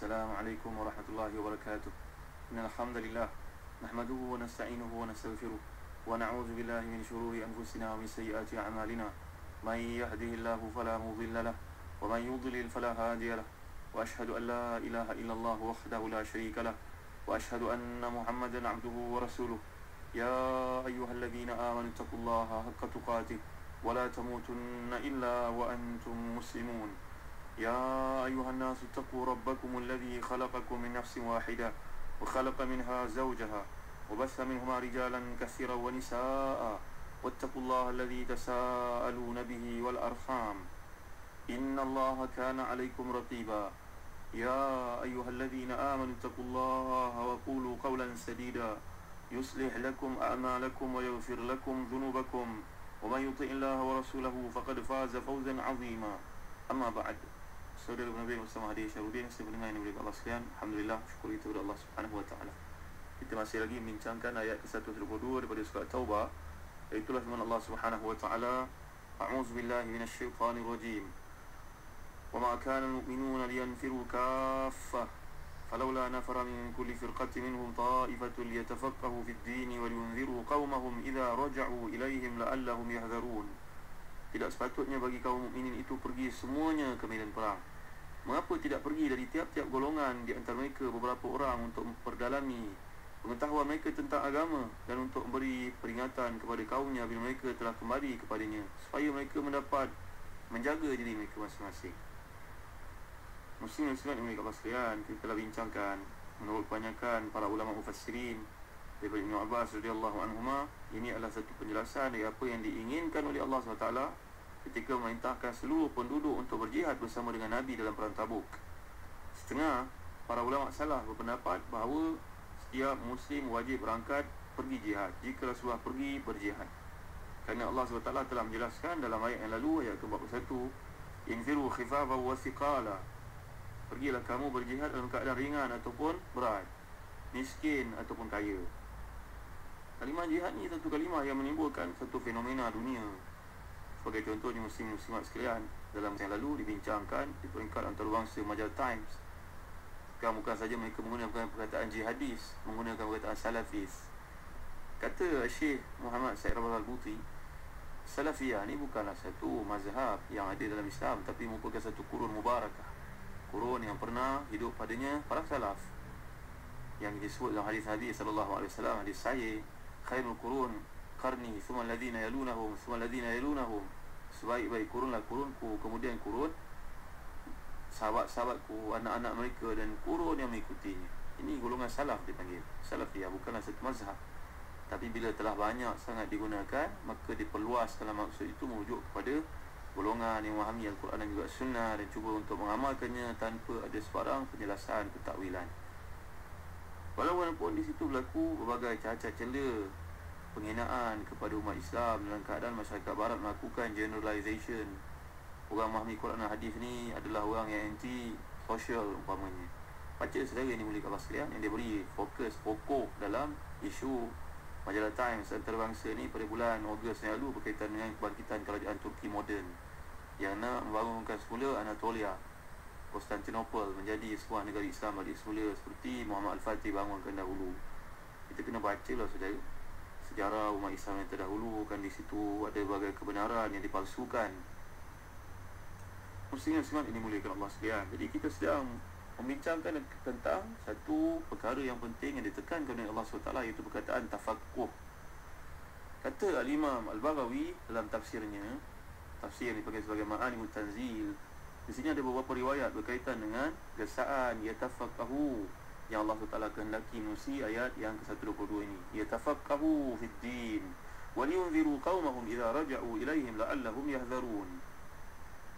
السلام عليكم ورحمة الله وبركاته. إن الحمد لله نحمده ونستعينه ونستغفره ونعوذ بالله من شرور أنفسنا ومن سيئات أعمالنا. من يهده الله فلا مضل له ومن يضلل فلا هادي له وأشهد أن لا إله إلا الله وحده لا شريك له وأشهد أن محمدا عبده ورسوله. يا أيها الذين آمنوا اتقوا الله حق تقاته ولا تموتن إلا وأنتم مسلمون. يا أيها الناس اتقوا ربكم الذي خلقكم من نفس واحدة وخلق منها زوجها وبث منهما رجالا كثيرا ونساء واتقوا الله الذي تساءلون به والأرحام إن الله كان عليكم رقيبا. يا أيها الذين آمنوا اتقوا الله وقولوا قولا سديدا يصلح لكم أعمالكم ويغفر لكم ذنوبكم ومن يطع الله ورسوله فقد فاز فوزا عظيما. أما بعد. Saudara Nabi bersama Hadi Syarudin, saya mendengar yang dimuliakan Allah sekalian. Alhamdulillah, syukur kita kepada Allah Subhanahu wa taala. Kita masih lagi membincangkan ayat ke-132 daripada surah Taubah. Itulah firman Allah Subhanahu wa taala, A'udzu billahi minasyaitonir rajim. Wa ma kana al-mu'minuna liyanfiru kaffah falawla nafara min kulli firqatin minhum ta'ifatun liyatafaqahu fid-din wa liyunziru qaumahum idza raja'u ilaihim la'allahum yahdharun. Tidak sepatutnya bagi kaum mukminin itu pergi semuanya ke medan perang. Mengapa tidak pergi dari tiap-tiap golongan di antara mereka beberapa orang untuk memperdalami pengetahuan mereka tentang agama dan untuk memberi peringatan kepada kaumnya bila mereka telah kembali kepadanya, supaya mereka mendapat menjaga diri mereka masing-masing. Muslim-muslimat yang mereka sekalian, kita telah bincangkan menurut kebanyakan para ulama mufassirin daripada Ibn Abbas radhiyallahu anhuma, ini adalah satu penjelasan dari apa yang diinginkan oleh Allah SWT ketika memerintahkan seluruh penduduk untuk berjihad bersama dengan Nabi dalam perang Tabuk. Setengah para ulama salaf berpendapat bahawa setiap muslim wajib berangkat pergi jihad jika Rasulullah pergi berjihad, kerana Allah SWT telah menjelaskan dalam ayat yang lalu, ayat ke-41, infiru khifafan wa thiqala, pergilah kamu berjihad dalam keadaan ringan ataupun berat, miskin ataupun kaya. Kalimah jihad ni satu kalimah yang menimbulkan satu fenomena dunia. Sebagai contohnya, muslim-muslimat sekalian, dalam yang lalu dibincangkan di peringkat antarabangsa majalah Times, bukan saja mereka menggunakan perkataan jihadis, menggunakan perkataan salafis. Kata Syekh Muhammad Said Rabah Al-Buti, Salafiyah ni bukanlah satu mazhab yang ada dalam Islam, tapi merupakan satu kurun mubarakah, kurun yang pernah hidup padanya para salaf, yang disebut dalam hadis-hadis sallallahu alaihi wasallam, hadis sahih, khairul qurun qarni thumma alladhina yalunahum thumma alladhina yalunahum, sebaik-baik kurunlah kurunku, kemudian kurun sahabat-sahabatku, anak-anak mereka, dan kurun yang mengikutinya. Ini golongan salaf dipanggil. Salafiyah bukanlah satu mazhab, tapi bila telah banyak sangat digunakan, maka diperluas dalam maksud itu merujuk kepada golongan yang memahami Al-Quran dan juga Sunnah dan cuba untuk mengamalkannya tanpa ada sebarang penjelasan pentakwilan. Walaupun di situ berlaku berbagai cacat celah, penghinaan kepada umat Islam dalam keadaan masyarakat barat melakukan generalization. Orang memahami Quran dan hadis ni adalah orang yang anti sosial umpamanya. Baca saudara yang dimuliakan Allah sekalian, yang dia beri fokus pokok dalam isu majalah Times antarabangsa ni pada bulan Ogos yang lalu berkaitan dengan kebangkitan kerajaan Turki moden yang nak membangunkan semula Anatolia, Konstantinopel, menjadi sebuah negara Islam balik semula seperti Muhammad Al-Fatih bangunkan dahulu. Kita kena baca lah saudara sejarah umat Islam yang terdahulu, kan di situ ada berbagai kebenaran yang dipalsukan. Muslim-muslimat ini muliakan Allah sekalian. Jadi kita sedang membincangkan tentang satu perkara yang penting yang ditekankan oleh Allah SWT, iaitu perkataan tafaqquh. Kata Al-Imam Al-Baghawi dalam tafsirnya, tafsir dipanggil sebagai Ma'anil Tanzil, di sini ada beberapa riwayat berkaitan dengan gesaan yatafaqahu yang Allah SWT kehendaki menerusi ayat yang ke-122 ini. Yatafaqahu fid din wa liyunziru qaumahum idza raja'u ilaihim la'allahum yahdharun.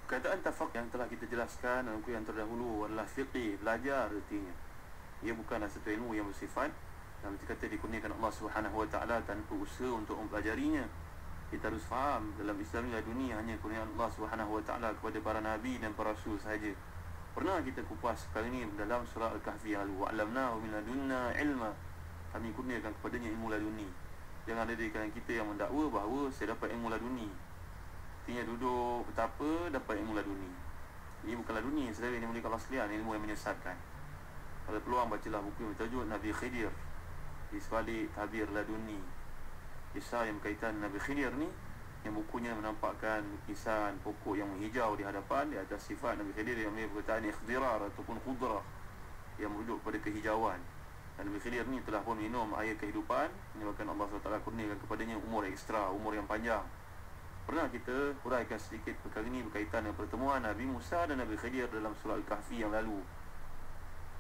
Perkataan tafaq yang telah kita jelaskan dalam kuliah yang terdahulu adalah fiqih, belajar artinya. Ia bukanlah satu ilmu yang bersifat dalam kata dikurniakan Allah Subhanahu wa taala tanpa usaha untuk mempelajarinya. Kita harus faham dalam Islam ni dunia hanya kurniaan Allah Subhanahu wa taala kepada para nabi dan para rasul sahaja. Pernah kita kupas perkara ini dalam surah Al-Kahfi yang lalu. Wa'lamnahu min ladunna ilma, kami kurniakan kepadanya ilmu laduni. Jangan ada di kalangan kita yang mendakwa bahawa saya dapat ilmu laduni, artinya duduk betapa dapat ilmu laduni. Ini bukan laduni, saudara yang dimuliakan Allah sekalian, ilmu yang menyesatkan. Kalau peluang bacalah buku yang bertajuk Nabi Khidir di sebalik tabir laduni. Kisah yang berkaitan Nabi Khidir ni, yang bukunya menampakkan lukisan pokok yang menghijau di hadapan, di atas sifat Nabi Khidir yang memiliki perkataan ikhdirar ataupun khudrah yang merujuk kepada kehijauan. Dan Nabi Khidir ni telah pun minum air kehidupan, menyebabkan Allah SWT kurniakan kepadanya umur ekstra, umur yang panjang. Pernah kita huraikan sedikit perkara ini berkaitan dengan pertemuan Nabi Musa dan Nabi Khidir dalam surah Al-Kahfi yang lalu.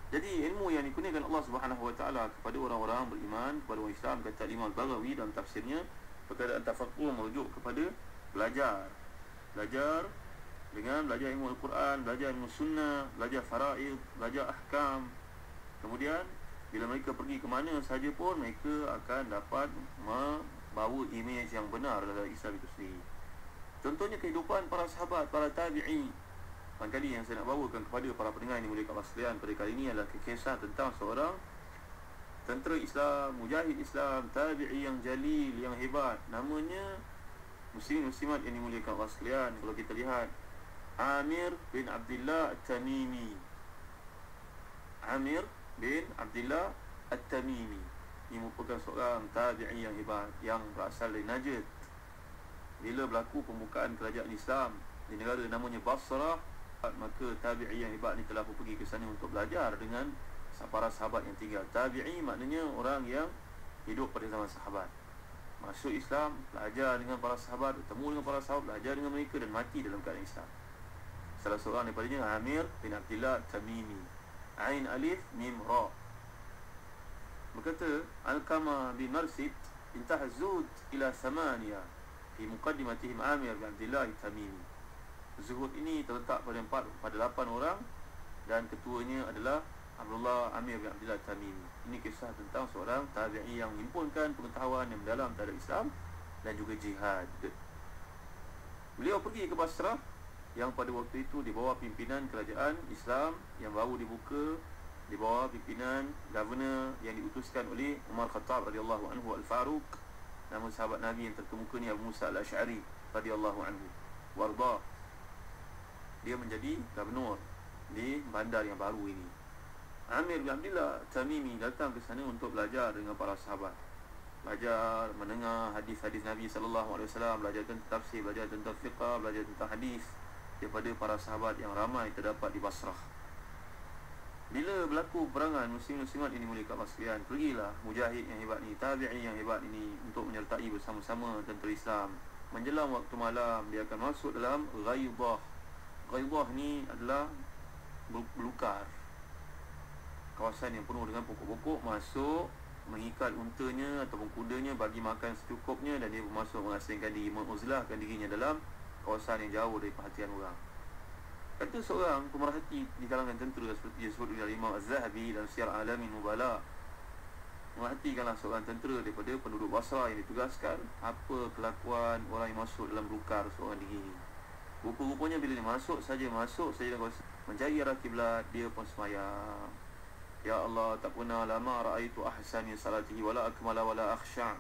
Jadi ilmu yang dikurniakan Allah SWT kepada orang-orang beriman, kepada orang Islam, kata Imam Al-Baghawi dalam tafsirnya, perkataan tafaqquh merujuk kepada belajar dengan belajar ilmu Al-Quran, belajar ilmu sunnah, belajar faraid, belajar ahkam. Kemudian bila mereka pergi ke mana sahaja pun, mereka akan dapat membawa imej yang benar dalam Islam itu sendiri. Contohnya kehidupan para sahabat, para tabi'i. Kali yang saya nak bawakan kepada para pendengar yang dimuliakan Allah sekalian pada kali ini adalah kisah tentang seorang tentera Islam, mujahid Islam, tabi'i yang jalil, yang hebat. Namanya muslimat yang dimuliakan Allah sekalian. Kalau kita lihat, Amir bin Abdullah At-Tamimi. Amir bin Abdullah At-Tamimi ini merupakan seorang tabi'i yang hebat, yang berasal dari Najd. Bila berlaku pembukaan kerajaan Islam di negara namanya Basrah, maka tabi'i yang hebat ni telah pergi ke sana untuk belajar dengan para sahabat yang tinggal. Tabi'i maknanya orang yang hidup pada zaman sahabat, masuk Islam, belajar dengan para sahabat, bertemu dengan para sahabat, belajar dengan mereka dan mati dalam keadaan Islam. Salah seorang daripadanya Amir bin Abdullah Tamimi. Ain alif mim ra. Berkata Al-Qama bin Marsid, intah az-zuhd ila thamaniya fi muqaddimatihim Amir bin Abdullah Tamimi. Zuhud ini terletak pada 8 orang, dan ketuanya adalah Abdullah Amir bin Abdullah Tamimi. Ini kisah tentang seorang tabi'i yang menghimpunkan pengetahuan yang mendalam terhadap Islam dan juga jihad. Beliau pergi ke Basrah yang pada waktu itu di bawah pimpinan kerajaan Islam yang baru dibuka, di bawah pimpinan governor yang diutuskan oleh Umar Khattab radhiyallahu anhu Al-Faruq. Nama sahabat Nabi yang terkemuka ni Abu Musa Al-Asy'ari radhiyallahu anhu warda. Dia menjadi gubernur di bandar yang baru ini. Amir bin Abdullah Tamimi datang ke sana untuk belajar dengan para sahabat. Belajar, mendengar hadis-hadis Nabi SAW, belajar tentang tafsir, belajar tentang fiqah, belajar tentang hadis daripada para sahabat yang ramai terdapat di Basrah. Bila berlaku perangan muslim-muslimat ini dimuliakan Allah sekalian, pergilah mujahid yang hebat ni, tabi'i yang hebat ini untuk menyertai bersama-sama tentera Islam. Menjelang waktu malam, dia akan masuk dalam Ghaidah. Ghaidah ni adalah belukar, kawasan yang penuh dengan pokok-pokok. Masuk, mengikat untanya ataupun kudanya, bagi makan secukupnya, dan dia masuk mengasingkan diri, menguzlahkan dirinya dalam kawasan yang jauh dari perhatian orang. Kata seorang pemerhati di kalangan tentera seperti disebut oleh Imam Az-Zahabi dalam Siyar A'lamin Nubala, merhatikanlah seorang tentera daripada penduduk Basrah yang ditugaskan apa kelakuan orang yang masuk dalam belukar seorang diri ini. Rupa-rupanya bila dia masuk saja dalam kawasan mencari arah kiblat, dia pun sembahyang. Ya Allah, tak pernah lama ra'aitu ahsani salatihi wala akmala wala akhsha'.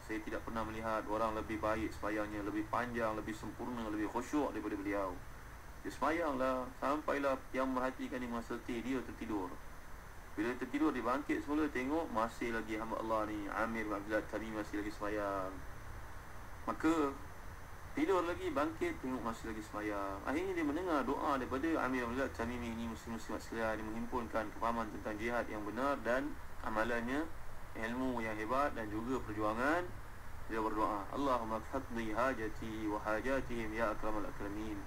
Saya tidak pernah melihat orang lebih baik sembahyangnya, lebih panjang, lebih sempurna, lebih khusyuk daripada beliau. Dia sembahyanglah sampailah yang merhatikan dia mengerti, dia tertidur. Bila tertidur, dia bangkit semula, tengok masih lagi hamba Allah ni Amir bin Abdullah Tamimi masih lagi sembahyang. Maka tidur lagi, bangkit, tengok masih lagi sembahyang. Akhirnya dia mendengar doa daripada Amir bin Abdullah Tamimi ini. Muslim-muslimat sekalian, dia menghimpunkan kefahaman tentang jihad yang benar dan amalannya, ilmu yang hebat dan juga perjuangan. Dia berdoa, Allahumma qaddi hajati wa hajatihim ya akramal akramin.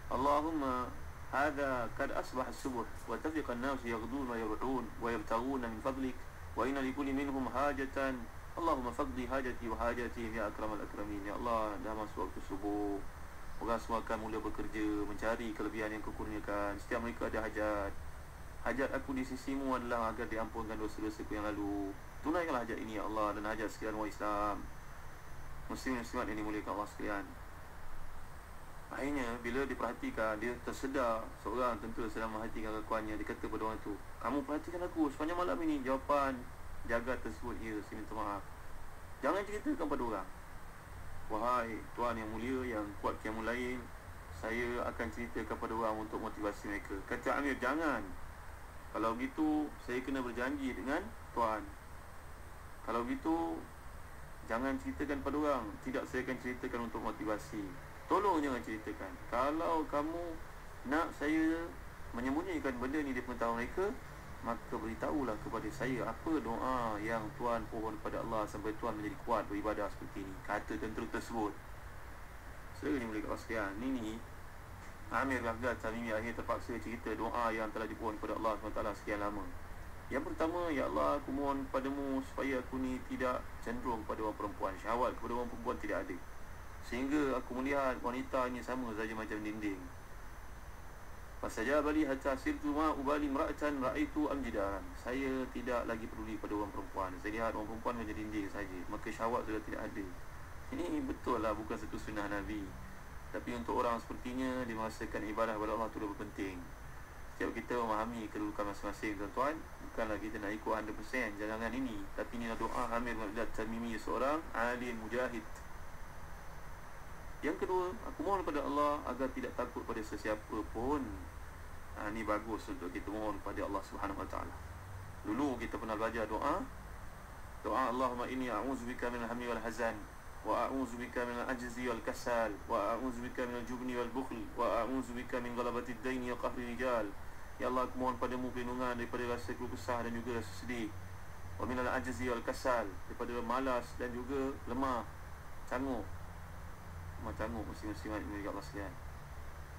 Allahumma hadha kad asbah as-subuh wa tafiqa an-nas yaghdun wa yar'un wa yabtaghuna min fadlik wa inna likulli minhum hajatan. Allahumma faqdi hajati wa hajatihim ya akramal akramin. Ya Allah, dah masuk waktu subuh, orang semua akan mula bekerja mencari kelebihan yang Kau kurniakan. Setiap mereka ada hajat. Hajat aku di sisimu adalah agar diampunkan dosa-dosaku yang lalu. Tunaikanlah hajat ini ya Allah, dan hajat sekalian orang Islam, muslim-muslimat yang dimuliakan Allah sekalian. Akhirnya bila diperhatikan, dia tersedar seorang tentera sedang merhatikan kelakuannya. Dia kata pada orang itu, kamu perhatikan aku sepanjang malam ini. Jawapan jaga tersebut, ya, saya minta maaf, jangan ceritakan pada orang. Wahai tuan yang mulia yang kuat qiyamul lail, saya akan ceritakan pada orang untuk motivasi mereka. Kata Amir, jangan. Kalau begitu saya kena berjanji dengan Tuan. Kalau begitu jangan ceritakan pada orang. Tidak, saya akan ceritakan untuk motivasi. Tolong jangan ceritakan. Kalau kamu nak saya menyembunyikan benda ni di pengetahuan mereka, maka beritahulah kepada saya apa doa yang Tuan pohon kepada Allah sampai Tuan menjadi kuat beribadah seperti ini. Kata tentera tersebut. Saya ni boleh kat sekalian. Ini Amir Baghdad Tamimi akhir terpaksa cerita doa yang telah dipohon kepada Allah SWT sekian lama. Yang pertama, ya Allah, aku mohon padamu supaya aku ni tidak cenderung pada orang perempuan. Syahwat kepada orang perempuan tidak ada, sehingga aku melihat wanita ini sama saja macam dinding. Fasajaba li hatta sirtu ma ubali imra'atan ra'aitu amjidaran. Saya tidak lagi peduli pada orang perempuan. Saya lihat orang perempuan macam dinding saja, maka syahwat sudah tidak ada. Ini betul lah, bukan satu sunnah Nabi. Tapi untuk orang sepertinya, dia merasakan ibadah kepada Allah itu lebih penting. Setiap kita memahami kedudukan masing-masing, tuan-tuan. Bukanlah kita nak ikut 100% jalangan ini, tapi inilah doa Amir Baghdad Tamimi, seorang alim mujahid. Yang kedua, aku mohon kepada Allah agar tidak takut pada sesiapa pun. Ini bagus untuk kita mohon kepada Allah Subhanahu Wa Taala. Dulu kita pernah belajar doa Allahumma inni a'udzubika minal hammi wal hazan, wa a'udzubika minal ajzi wal kasal, wa a'udzubika minal jubni wal bukhl, wa a'udzubika min ghalabati ad-daini wa qahri rijal. Ya Allah, aku mohon padamu perlindungan daripada rasa keluh kesah dan juga rasa sedih. Wa minal ajzi wal kasal, daripada malas dan juga lemah, canguk. Canguk muslim-muslimat ini Allah sekalian.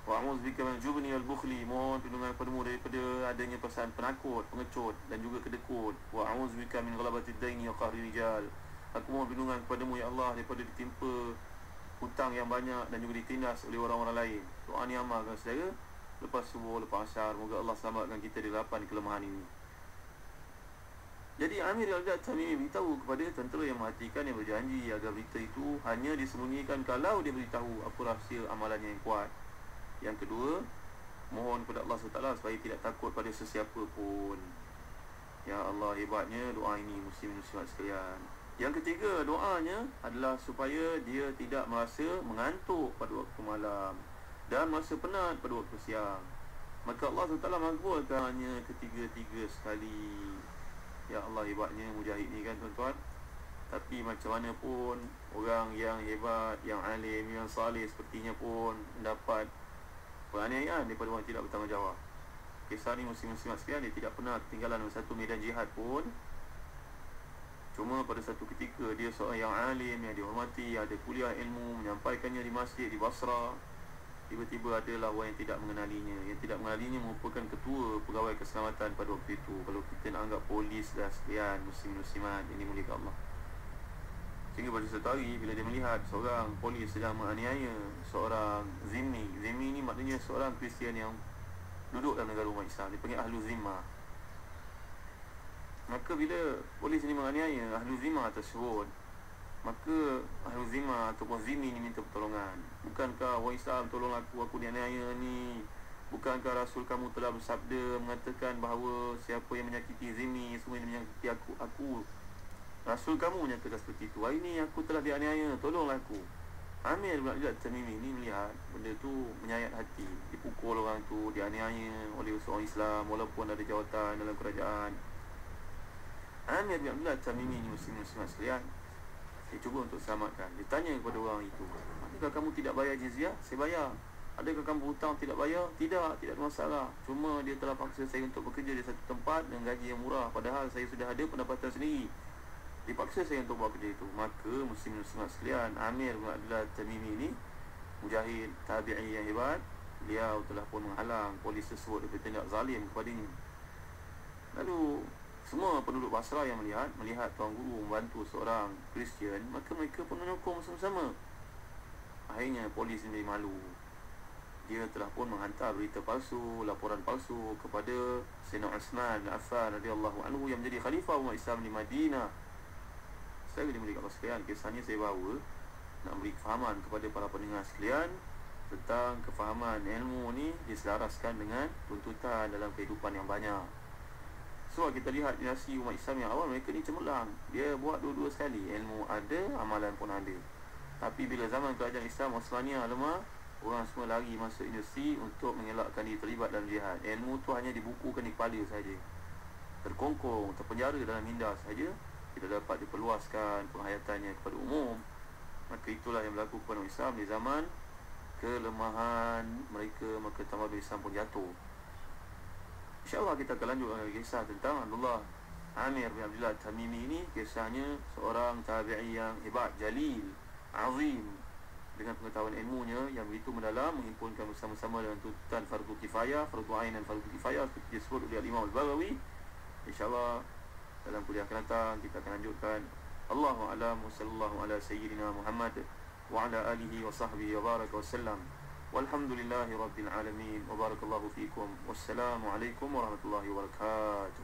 Wa a'udzubika minal jubni wal bukhli, mohon perlindungan padamu daripada adanya perasaan penakut, pengecut dan juga kedekut. Wa a'udzubika min ghalabati ad-daini wa qahri rijal. Aku mohon perlindungan kepadamu ya Allah daripada ditimpa hutang yang banyak dan juga ditindas oleh orang-orang lain. Doa ni amalkan saudara lepas subuh, lepas asar. Moga Allah selamatkan kita dari 8 kelemahan ini. Jadi Amir Baghdad Tamimi beritahu kepada tentera yang mematikan, yang berjanji agar berita itu hanya disembunyikan kalau dia beritahu apa rahsia amalannya yang kuat. Yang kedua, mohon kepada Allah SWT supaya tidak takut pada sesiapa pun. Ya Allah, hebatnya doa ini muslim-muslimat sekalian. Yang ketiga, doanya adalah supaya dia tidak merasa mengantuk pada waktu malam dan merasa penat pada waktu siang. Maka Allah SWT makbulkannya ketiga-tiga sekali. Ya Allah, hebatnya mujahid ni kan tuan-tuan. Tapi macam mana pun, orang yang hebat, yang alim, yang saleh sepertinya pun mendapat penganiayaan daripada orang tidak bertanggungjawab. Kisah ni muslim-muslimat sekalian, dia tidak pernah ketinggalan satu medan jihad pun. Cuma pada satu ketika dia seorang yang alim, yang dihormati, ada kuliah ilmu, menyampaikannya di masjid di Basra. Tiba-tiba adalah orang yang tidak mengenalinya. Yang tidak mengenalinya merupakan ketua pegawai keselamatan pada waktu itu. Kalau kita nak anggap polis dah sekian, muslim-muslimat, ini mulia Allah. Sehingga pada satu hari bila dia melihat seorang polis sedang menganiaya seorang zimmi. Zimmi ni maknanya seorang Kristian yang duduk dalam negara umat Islam. Dia panggil ahlu zimmah. Maka bila polis ni menganiaya ahlu zimmah tersebut, maka ahlu zimmah ataupun zimmi ni minta pertolongan. Bukankah orang Islam, tolong aku dianiaya ni. Bukankah Rasul kamu telah bersabda mengatakan bahawa siapa yang menyakiti zimmi, semua yang menyakiti aku. Rasul kamu menyatakan seperti itu. Hari ni aku telah dianiaya, tolonglah aku. Amir Baghdad Tamimi ni melihat benda tu menyayat hati. Dipukul orang tu, dianiaya oleh seorang Islam walaupun ada jawatan dalam kerajaan. Amir Baghdad Tamimi ni muslim-muslimat sekalian, dia cuba untuk selamatkan. Dia tanya kepada orang itu, adakah kamu tidak bayar jizyah? Saya bayar. Adakah kamu hutang tidak bayar? Tidak ada masalah. Cuma dia telah paksa saya untuk bekerja di satu tempat dengan gaji yang murah, padahal saya sudah ada pendapatan sendiri. Dipaksa saya untuk buat kerja itu. Maka muslim-muslimat sekalian, Amir Baghdad Tamimi ini mujahid tabi'i yang hebat. Beliau telah pun menghalang polis tersebut daripada tindak zalim kepadanya. Lalu semua penduduk Basra yang melihat tuan guru membantu seorang Kristian, maka mereka pun menyokong sama-sama. Akhirnya polis ini malu. Dia telah pun menghantar berita palsu, laporan palsu kepada Sayyidina Uthman bin Affan radhiyallahu anhu yang menjadi khalifah umat Islam di Madinah. Saya dimulai kat sekalian, kisahnya saya bawa nak beri kefahaman kepada para pendengar sekalian tentang kefahaman ilmu ni diselaraskan dengan tuntutan dalam kehidupan yang banyak. So kita lihat dinasti umat Islam yang awal, mereka ni cemerlang. Dia buat dua-dua sekali, ilmu ada, amalan pun ada. Tapi bila zaman kerajaan Islam Osmaniyah lemah, orang semua lari masuk industri untuk mengelakkan diri terlibat dalam jihad. Ilmu tu hanya dibukukan di kepala saja, terkongkong, terpenjara dalam minda saja, tidak dapat diperluaskan penghayatannya kepada umum. Maka itulah yang berlaku kepada Islam di zaman kelemahan mereka, maka tamadun Islam pun jatuh. InsyaAllah kita akan lanjut dengan kisah tentang Abdullah Amir bin Abdullah Tamimi ini. Kisahnya seorang tabi'i yang hebat, jalil, azim, dengan pengetahuan ilmunya yang begitu mendalam, menghimpunkan bersama-sama dengan tuntutan fardu kifayah, fardu ain dan fardu kifayah seperti disebut oleh Imam Al-Baghawi. InsyaAllah dalam kuliah akan datang kita akan lanjutkan. Allahu a'lam wa sallallahu ala sayyidina Muhammad wa ala alihi wa sahbihi wa baraka wa sallam. Walhamdulillahi rabbil alamin wa barakallahu fikum. Wassalamu alaikum warahmatullahi wabarakatuh.